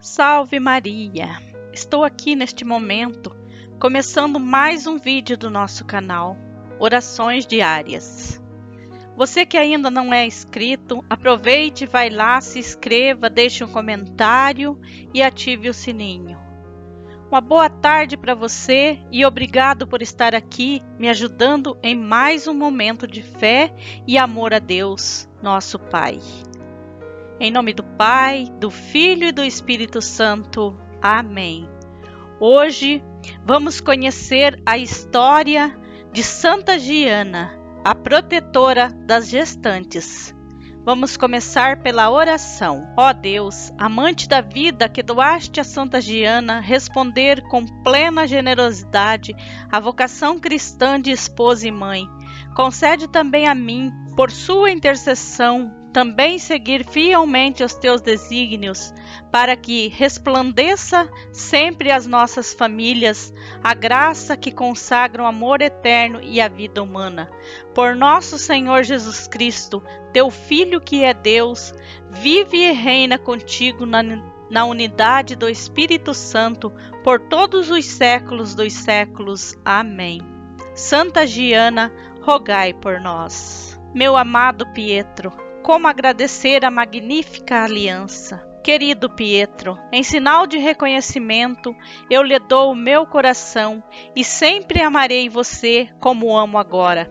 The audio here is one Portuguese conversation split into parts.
Salve Maria! Estou aqui neste momento, começando mais um vídeo do nosso canal, Orações Diárias. Você que ainda não é inscrito, aproveite, vai lá, se inscreva, deixe um comentário e ative o sininho. Uma boa tarde para você e obrigado por estar aqui me ajudando em mais um momento de fé e amor a Deus, nosso Pai. Em nome do Pai, do Filho e do Espírito Santo. Amém. Hoje vamos conhecer a história de Santa Giana, a protetora das gestantes. Vamos começar pela oração. Ó Deus, amante da vida que doaste a Santa Giana responder com plena generosidade a vocação cristã de esposa e mãe, concede também a mim, por sua intercessão, também seguir fielmente os teus desígnios, para que resplandeça sempre às nossas famílias a graça que consagra o amor eterno e a vida humana. Por nosso Senhor Jesus Cristo, teu Filho que é Deus, vive e reina contigo na unidade do Espírito Santo, por todos os séculos dos séculos. Amém. Santa Giana, rogai por nós. Meu amado Pietro, como agradecer a magnífica aliança. Querido Pietro, em sinal de reconhecimento, eu lhe dou o meu coração e sempre amarei você como amo agora.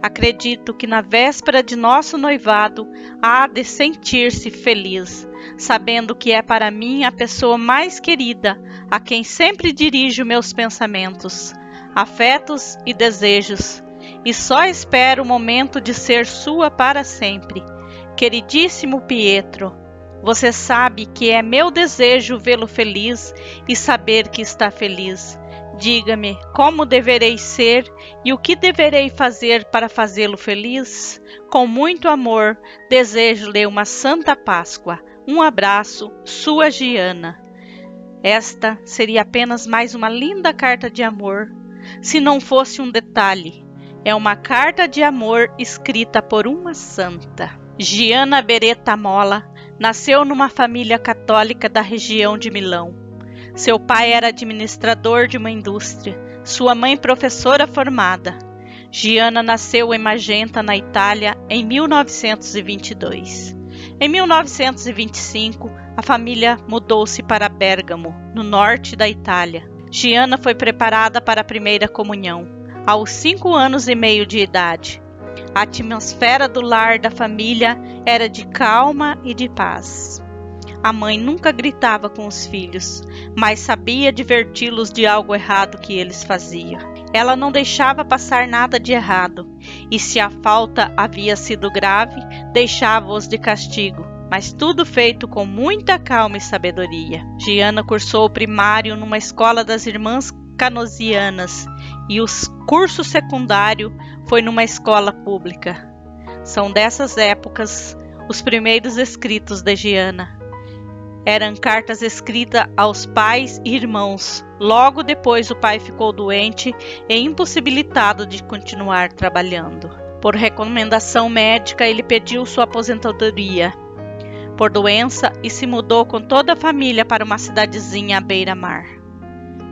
Acredito que na véspera de nosso noivado há de sentir-se feliz, sabendo que é para mim a pessoa mais querida, a quem sempre dirijo meus pensamentos, afetos e desejos, e só espero o momento de ser sua para sempre. Queridíssimo Pietro, você sabe que é meu desejo vê-lo feliz e saber que está feliz. Diga-me como deverei ser e o que deverei fazer para fazê-lo feliz? Com muito amor, desejo-lhe uma Santa Páscoa. Um abraço, sua Giana. Esta seria apenas mais uma linda carta de amor, se não fosse um detalhe. É uma carta de amor escrita por uma santa. Giana Beretta Molla nasceu numa família católica da região de Milão. Seu pai era administrador de uma indústria, sua mãe professora formada. Giana nasceu em Magenta, na Itália, em 1922. Em 1925, a família mudou-se para Bérgamo, no norte da Itália. Giana foi preparada para a primeira comunhão, aos 5 anos e meio de idade. A atmosfera do lar da família era de calma e de paz. A mãe nunca gritava com os filhos, mas sabia diverti-los de algo errado que eles faziam. Ela não deixava passar nada de errado, e se a falta havia sido grave, deixava-os de castigo, mas tudo feito com muita calma e sabedoria. Giana cursou o primário numa escola das Irmãs Canosianas e o curso secundário foi numa escola pública. São dessas épocas os primeiros escritos de Giana. Eram cartas escritas aos pais e irmãos. Logo depois o pai ficou doente e impossibilitado de continuar trabalhando. Por recomendação médica, ele pediu sua aposentadoria por doença e se mudou com toda a família para uma cidadezinha à beira-mar.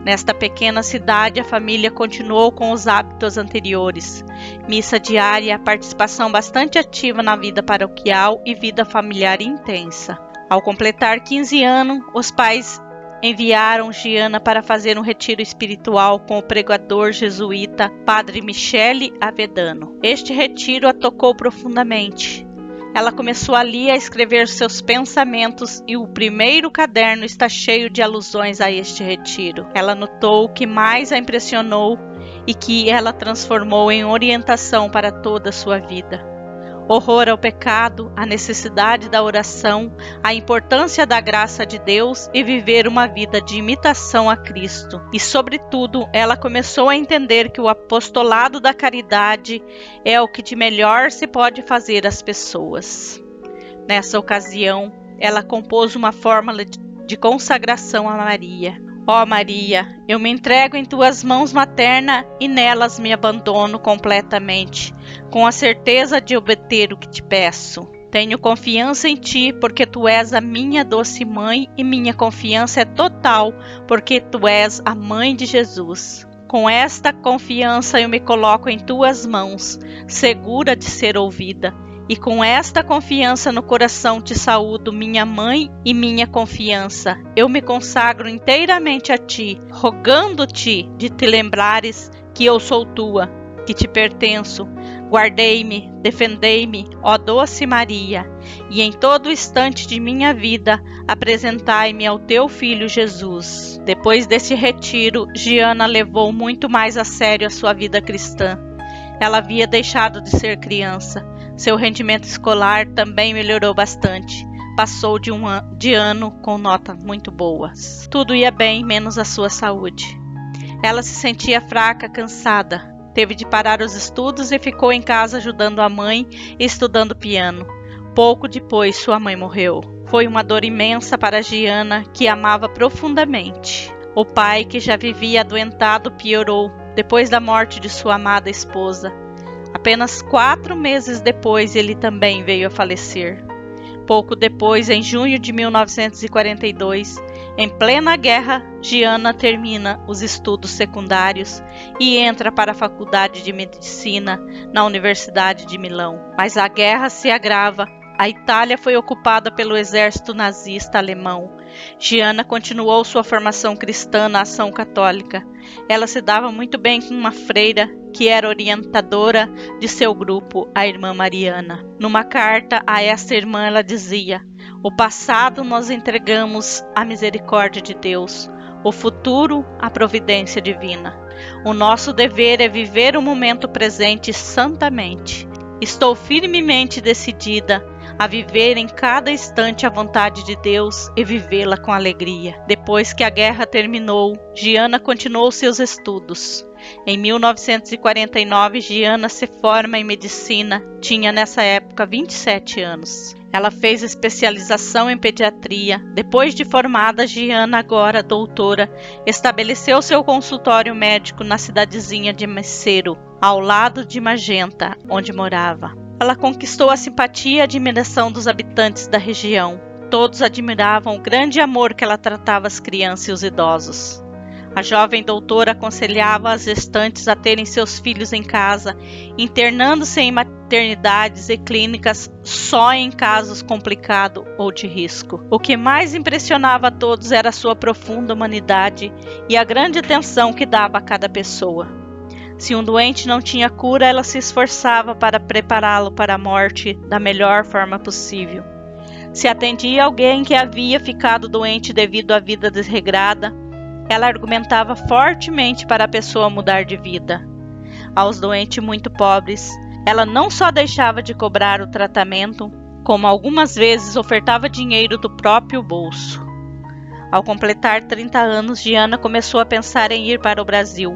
Nesta pequena cidade, a família continuou com os hábitos anteriores: missa diária, participação bastante ativa na vida paroquial e vida familiar intensa. Ao completar 15 anos, os pais enviaram Giana para fazer um retiro espiritual com o pregador jesuíta Padre Michele Avedano. Este retiro a tocou profundamente. Ela começou ali a escrever seus pensamentos e o primeiro caderno está cheio de alusões a este retiro. Ela notou o que mais a impressionou e que ela transformou em orientação para toda a sua vida. Horror ao pecado, a necessidade da oração, a importância da graça de Deus e viver uma vida de imitação a Cristo. E, sobretudo, ela começou a entender que o apostolado da caridade é o que de melhor se pode fazer às pessoas. Nessa ocasião, ela compôs uma fórmula de consagração a Maria. Ó Maria, eu me entrego em tuas mãos maternas e nelas me abandono completamente, com a certeza de obter o que te peço. Tenho confiança em ti, porque tu és a minha doce mãe, e minha confiança é total, porque tu és a mãe de Jesus. Com esta confiança eu me coloco em tuas mãos, segura de ser ouvida. E com esta confiança no coração te saúdo, minha mãe e minha confiança. Eu me consagro inteiramente a ti, rogando-te de te lembrares que eu sou tua, que te pertenço. Guardei-me, defendei-me, ó doce Maria, e em todo instante de minha vida apresentai-me ao teu Filho Jesus. Depois desse retiro, Giana levou muito mais a sério a sua vida cristã. Ela havia deixado de ser criança. Seu rendimento escolar também melhorou bastante. Passou de ano com notas muito boas. Tudo ia bem, menos a sua saúde. Ela se sentia fraca, cansada. Teve de parar os estudos e ficou em casa ajudando a mãe e estudando piano. Pouco depois, sua mãe morreu. Foi uma dor imensa para Giana, que amava profundamente. O pai, que já vivia adoentado, piorou depois da morte de sua amada esposa. Apenas 4 meses depois, ele também veio a falecer. Pouco depois, em junho de 1942, em plena guerra, Giana termina os estudos secundários e entra para a Faculdade de Medicina na Universidade de Milão. Mas a guerra se agrava. A Itália foi ocupada pelo exército nazista alemão. Giana continuou sua formação cristã na Ação Católica. Ela se dava muito bem com uma freira que era orientadora de seu grupo, a irmã Mariana. Numa carta a esta irmã, ela dizia: o passado nós entregamos à misericórdia de Deus, o futuro à providência divina. O nosso dever é viver o momento presente santamente. Estou firmemente decidida a viver em cada instante a vontade de Deus e vivê-la com alegria. Depois que a guerra terminou, Giana continuou seus estudos. Em 1949, Giana se forma em medicina. Tinha nessa época 27 anos. Ela fez especialização em pediatria. Depois de formada, Giana, agora doutora, estabeleceu seu consultório médico na cidadezinha de Messero, ao lado de Magenta, onde morava. Ela conquistou a simpatia e admiração dos habitantes da região. Todos admiravam o grande amor que ela tratava as crianças e os idosos. A jovem doutora aconselhava as gestantes a terem seus filhos em casa, internando-se em maternidades e clínicas só em casos complicados ou de risco. O que mais impressionava a todos era a sua profunda humanidade e a grande atenção que dava a cada pessoa. Se um doente não tinha cura, ela se esforçava para prepará-lo para a morte da melhor forma possível. Se atendia alguém que havia ficado doente devido à vida desregrada, ela argumentava fortemente para a pessoa mudar de vida. Aos doentes muito pobres, ela não só deixava de cobrar o tratamento, como algumas vezes ofertava dinheiro do próprio bolso. Ao completar 30 anos, Giana começou a pensar em ir para o Brasil,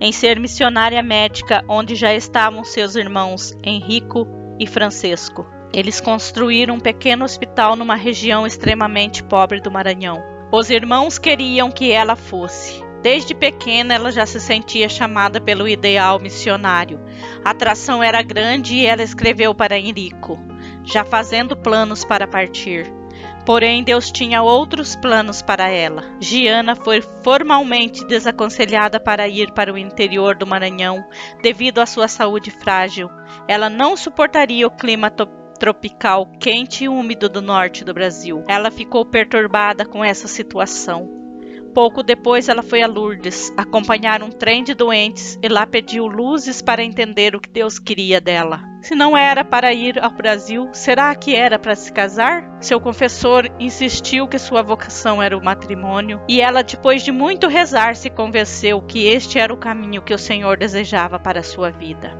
em ser missionária médica, onde já estavam seus irmãos Henrico e Francisco. Eles construíram um pequeno hospital numa região extremamente pobre do Maranhão. Os irmãos queriam que ela fosse. Desde pequena ela já se sentia chamada pelo ideal missionário. A atração era grande e ela escreveu para Henrico, já fazendo planos para partir. Porém, Deus tinha outros planos para ela. Giana foi formalmente desaconselhada para ir para o interior do Maranhão devido à sua saúde frágil. Ela não suportaria o clima tropical quente e úmido do norte do Brasil. Ela ficou perturbada com essa situação. Pouco depois ela foi a Lourdes, acompanhar um trem de doentes e lá pediu luzes para entender o que Deus queria dela. Se não era para ir ao Brasil, será que era para se casar? Seu confessor insistiu que sua vocação era o matrimônio e ela, depois de muito rezar, se convenceu que este era o caminho que o Senhor desejava para a sua vida.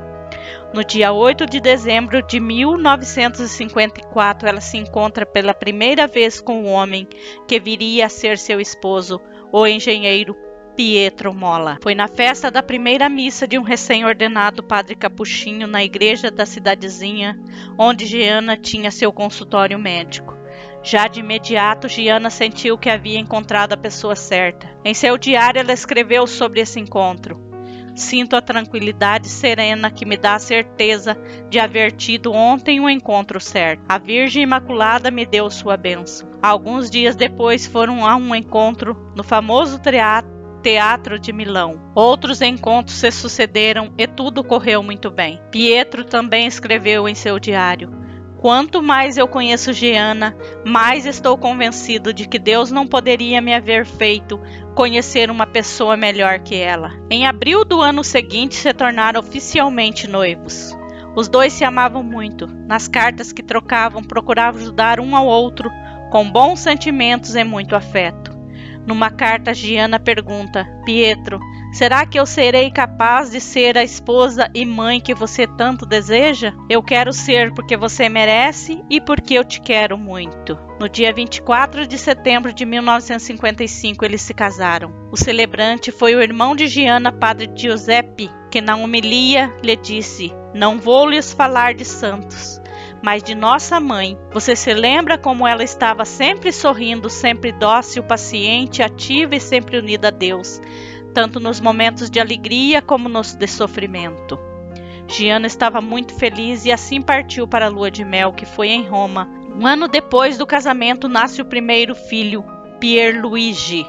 No dia 8 de dezembro de 1954, ela se encontra pela primeira vez com o homem que viria a ser seu esposo, o engenheiro Pietro Mola. Foi na festa da primeira missa de um recém-ordenado padre capuchinho na igreja da cidadezinha, onde Giana tinha seu consultório médico. Já de imediato, Giana sentiu que havia encontrado a pessoa certa. Em seu diário, ela escreveu sobre esse encontro. Sinto a tranquilidade serena que me dá a certeza de haver tido ontem o encontro certo. A Virgem Imaculada me deu sua bênção. Alguns dias depois foram a um encontro no famoso Teatro de Milão. Outros encontros se sucederam e tudo correu muito bem. Pietro também escreveu em seu diário: quanto mais eu conheço Gianna, mais estou convencido de que Deus não poderia me haver feito conhecer uma pessoa melhor que ela. Em abril do ano seguinte se tornaram oficialmente noivos. Os dois se amavam muito. Nas cartas que trocavam, procuravam ajudar um ao outro com bons sentimentos e muito afeto. Numa carta, Gianna pergunta: Pietro, será que eu serei capaz de ser a esposa e mãe que você tanto deseja? Eu quero ser porque você merece e porque eu te quero muito. No dia 24 de setembro de 1955, eles se casaram. O celebrante foi o irmão de Gianna, padre Giuseppe, que na homilia lhe disse: não vou lhes falar de santos, mas de nossa mãe. Você se lembra como ela estava sempre sorrindo, sempre dócil, paciente, ativa e sempre unida a Deus, tanto nos momentos de alegria como nos de sofrimento. Gianna estava muito feliz e assim partiu para a lua de mel, que foi em Roma. Um ano depois do casamento nasce o primeiro filho, Pierluigi.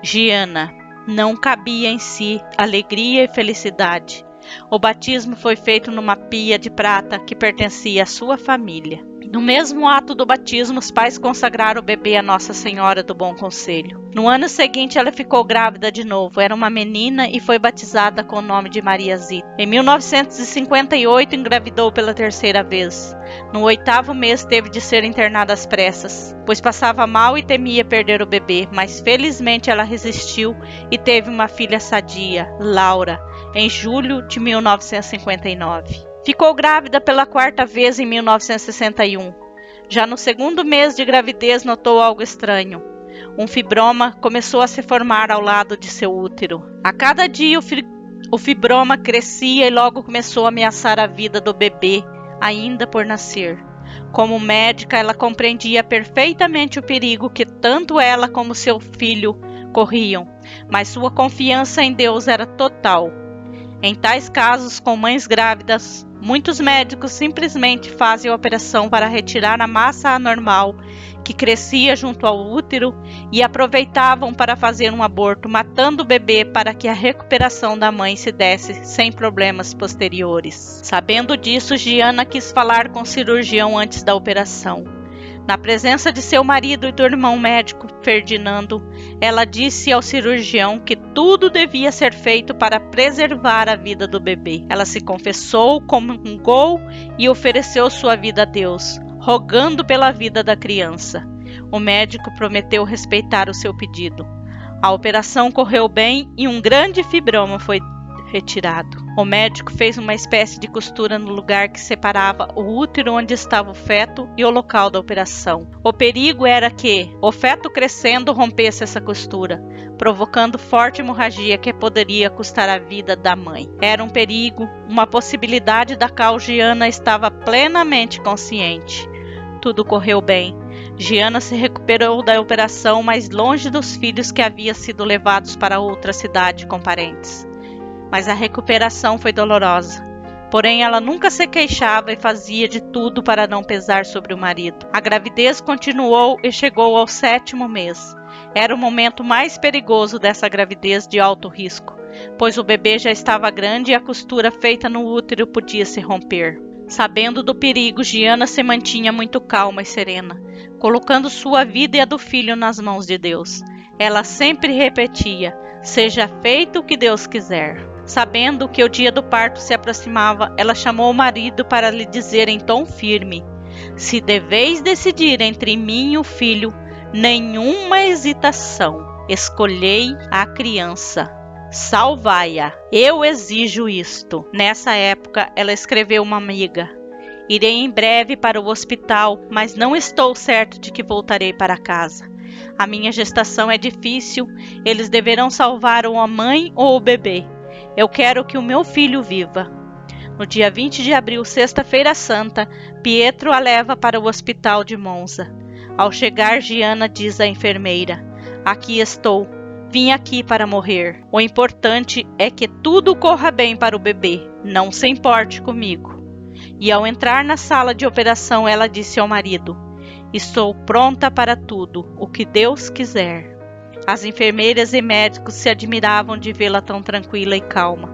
Gianna não cabia em si alegria e felicidade. O batismo foi feito numa pia de prata que pertencia à sua família. No mesmo ato do batismo, os pais consagraram o bebê a Nossa Senhora do Bom Conselho. No ano seguinte, ela ficou grávida de novo. Era uma menina e foi batizada com o nome de Maria Zita. Em 1958, engravidou pela terceira vez. No 8º mês, teve de ser internada às pressas, pois passava mal e temia perder o bebê, mas felizmente ela resistiu e teve uma filha sadia, Laura, em julho de 1959. Ficou grávida pela 4ª vez em 1961. Já no 2º mês de gravidez notou algo estranho. Um fibroma começou a se formar ao lado de seu útero. A cada dia o fibroma crescia e logo começou a ameaçar a vida do bebê, ainda por nascer. Como médica, ela compreendia perfeitamente o perigo que tanto ela como seu filho corriam, mas sua confiança em Deus era total. Em tais casos, com mães grávidas, muitos médicos simplesmente fazem a operação para retirar a massa anormal que crescia junto ao útero e aproveitavam para fazer um aborto, matando o bebê para que a recuperação da mãe se desse sem problemas posteriores. Sabendo disso, Gianna quis falar com o cirurgião antes da operação. Na presença de seu marido e do irmão médico, Ferdinando, ela disse ao cirurgião que tudo devia ser feito para preservar a vida do bebê. Ela se confessou, comungou e ofereceu sua vida a Deus, rogando pela vida da criança. O médico prometeu respeitar o seu pedido. A operação correu bem e um grande fibroma foi retirado. O médico fez uma espécie de costura no lugar que separava o útero onde estava o feto e o local da operação. O perigo era que, o feto crescendo, rompesse essa costura, provocando forte hemorragia que poderia custar a vida da mãe. Era um perigo, uma possibilidade da qual Gianna estava plenamente consciente. Tudo correu bem. Gianna se recuperou da operação, mas longe dos filhos que haviam sido levados para outra cidade com parentes. Mas a recuperação foi dolorosa. Porém, ela nunca se queixava e fazia de tudo para não pesar sobre o marido. A gravidez continuou e chegou ao 7º mês. Era o momento mais perigoso dessa gravidez de alto risco, pois o bebê já estava grande e a costura feita no útero podia se romper. Sabendo do perigo, Gianna se mantinha muito calma e serena, colocando sua vida e a do filho nas mãos de Deus. Ela sempre repetia: seja feito o que Deus quiser. Sabendo que o dia do parto se aproximava, ela chamou o marido para lhe dizer em tom firme: se deveis decidir entre mim e o filho, nenhuma hesitação, escolhei a criança, salvai-a, eu exijo isto. Nessa época, ela escreveu a uma amiga: irei em breve para o hospital, mas não estou certo de que voltarei para casa. A minha gestação é difícil, eles deverão salvar ou a mãe ou o bebê. Eu quero que o meu filho viva. No dia 20 de abril, sexta-feira santa, Pietro a leva para o hospital de Monza. Ao chegar, Gianna diz à enfermeira: aqui estou, Vim aqui para morrer. O importante é que tudo corra bem para o bebê. Não se importe comigo. E ao entrar na sala de operação, ela disse ao marido: estou pronta para tudo, o que Deus quiser. As enfermeiras e médicos se admiravam de vê-la tão tranquila e calma.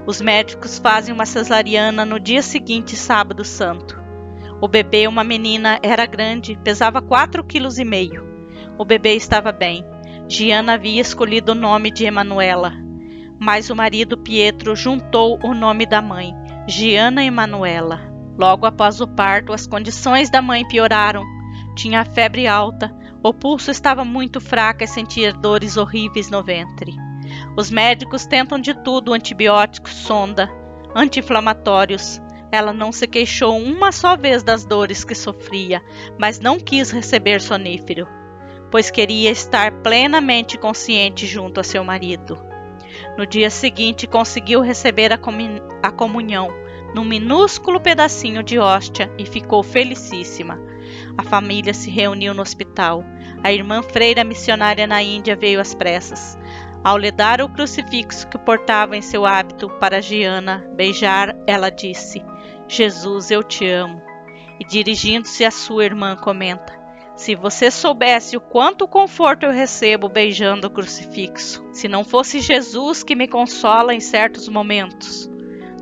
Os médicos fazem uma cesariana no dia seguinte, sábado santo. O bebê, uma menina, era grande, pesava 4,5 kg. O bebê estava bem. Giana havia escolhido o nome de Emanuela, mas o marido Pietro juntou o nome da mãe, Giana Emanuela. Logo após o parto, as condições da mãe pioraram. Tinha febre alta, o pulso estava muito fraco e sentia dores horríveis no ventre. Os médicos tentam de tudo: antibióticos, sonda, anti-inflamatórios. Ela não se queixou uma só vez das dores que sofria, mas não quis receber sonífero, pois queria estar plenamente consciente junto a seu marido. No dia seguinte, conseguiu receber a comunhão num minúsculo pedacinho de hóstia e ficou felicíssima. A família se reuniu no hospital. A irmã freira missionária na Índia veio às pressas. Ao lhe dar o crucifixo que portava em seu hábito para Giana beijar, ela disse: Jesus, eu te amo. E dirigindo-se à sua irmã, comenta: se você soubesse o quanto conforto eu recebo beijando o crucifixo. Se não fosse Jesus que me consola em certos momentos.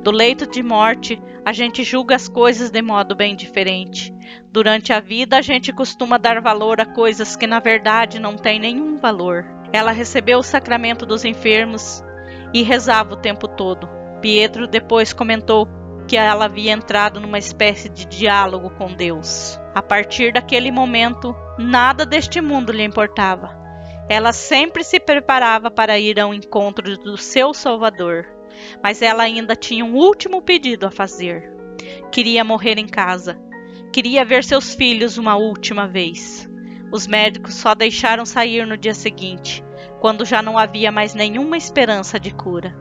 Do leito de morte, a gente julga as coisas de modo bem diferente. Durante a vida, a gente costuma dar valor a coisas que na verdade não têm nenhum valor. Ela recebeu o sacramento dos enfermos e rezava o tempo todo. Pietro depois comentou que ela havia entrado numa espécie de diálogo com Deus. A partir daquele momento, nada deste mundo lhe importava. Ela sempre se preparava para ir ao encontro do seu Salvador, mas ela ainda tinha um último pedido a fazer. Queria morrer em casa. Queria ver seus filhos uma última vez. Os médicos só deixaram sair no dia seguinte, quando já não havia mais nenhuma esperança de cura.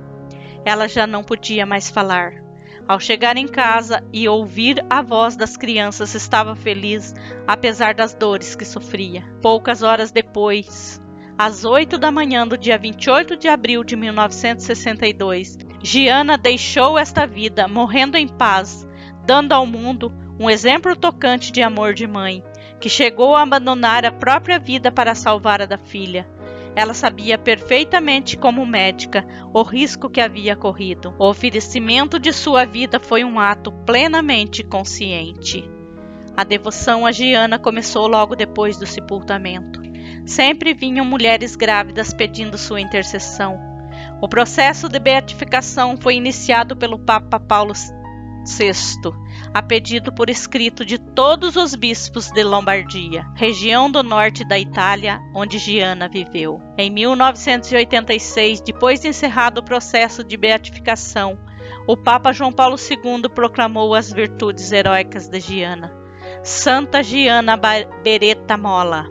Ela já não podia mais falar. Ao chegar em casa e ouvir a voz das crianças, estava feliz, apesar das dores que sofria. Poucas horas depois, às 8 da manhã do dia 28 de abril de 1962, Giana deixou esta vida, morrendo em paz, dando ao mundo um exemplo tocante de amor de mãe, que chegou a abandonar a própria vida para salvar a da filha. Ela sabia perfeitamente, como médica, o risco que havia corrido. O oferecimento de sua vida foi um ato plenamente consciente. A devoção a Giana começou logo depois do sepultamento. Sempre vinham mulheres grávidas pedindo sua intercessão. O processo de beatificação foi iniciado pelo Papa Paulo VI, a pedido por escrito de todos os bispos de Lombardia, região do norte da Itália, onde Giana viveu. Em 1986, depois de encerrado o processo de beatificação, o Papa João Paulo II proclamou as virtudes heróicas de Giana. Santa Giana Beretta Molla,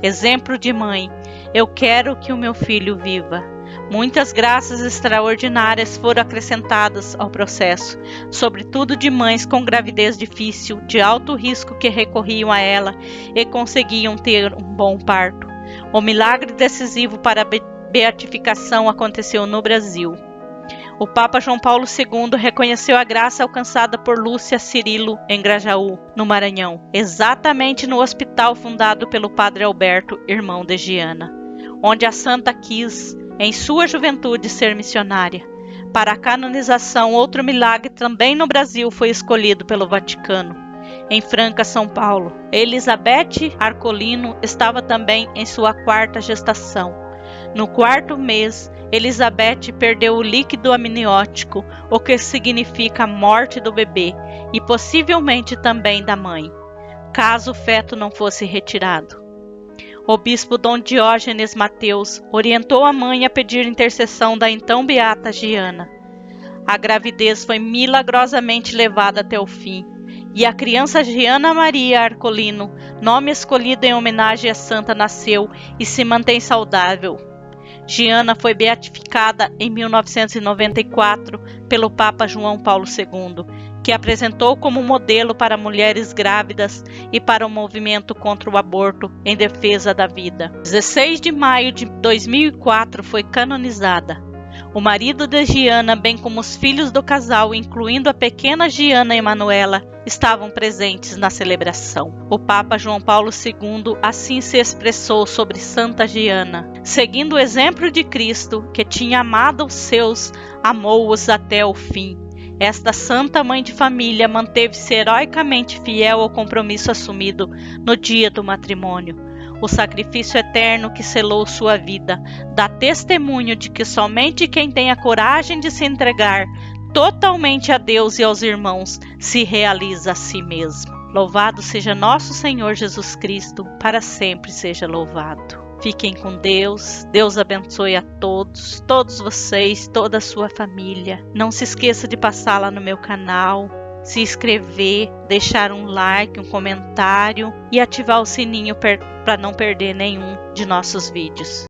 exemplo de mãe, eu quero que o meu filho viva. Muitas graças extraordinárias foram acrescentadas ao processo, sobretudo de mães com gravidez difícil, de alto risco, que recorriam a ela e conseguiam ter um bom parto. O milagre decisivo para a beatificação aconteceu no Brasil. O Papa João Paulo II reconheceu a graça alcançada por Lúcia Cirilo em Grajaú, no Maranhão, exatamente no hospital fundado pelo Padre Alberto, irmão de Giana, onde a santa quis, em sua juventude, ser missionária. Para a canonização, outro milagre também no Brasil foi escolhido pelo Vaticano. Em Franca, São Paulo, Elizabeth Arcolino estava também em sua 4ª gestação. No 4º mês, Elizabeth perdeu o líquido amniótico, o que significa a morte do bebê e possivelmente também da mãe, caso o feto não fosse retirado. O bispo Dom Diógenes Mateus orientou a mãe a pedir intercessão da então beata Giana. A gravidez foi milagrosamente levada até o fim, e a criança Giana Maria Arcolino, nome escolhido em homenagem à santa, nasceu e se mantém saudável. Giana foi beatificada em 1994 pelo Papa João Paulo II que apresentou como modelo para mulheres grávidas e para o movimento contra o aborto em defesa da vida. 16 de maio de 2004 foi canonizada. O marido de Giana, bem como os filhos do casal, incluindo a pequena Giana Emanuela, estavam presentes na celebração. O Papa João Paulo II assim se expressou sobre Santa Giana. Seguindo o exemplo de Cristo, que tinha amado os seus, amou-os até o fim. Esta santa mãe de família manteve-se heroicamente fiel ao compromisso assumido no dia do matrimônio. O sacrifício eterno que selou sua vida dá testemunho de que somente quem tem a coragem de se entregar totalmente a Deus e aos irmãos se realiza a si mesmo. Louvado seja nosso Senhor Jesus Cristo, para sempre seja louvado. Fiquem com Deus, Deus abençoe a todos, todos vocês, toda a sua família. Não se esqueça de passar lá no meu canal, se inscrever, deixar um like, um comentário e ativar o sininho para não perder nenhum de nossos vídeos.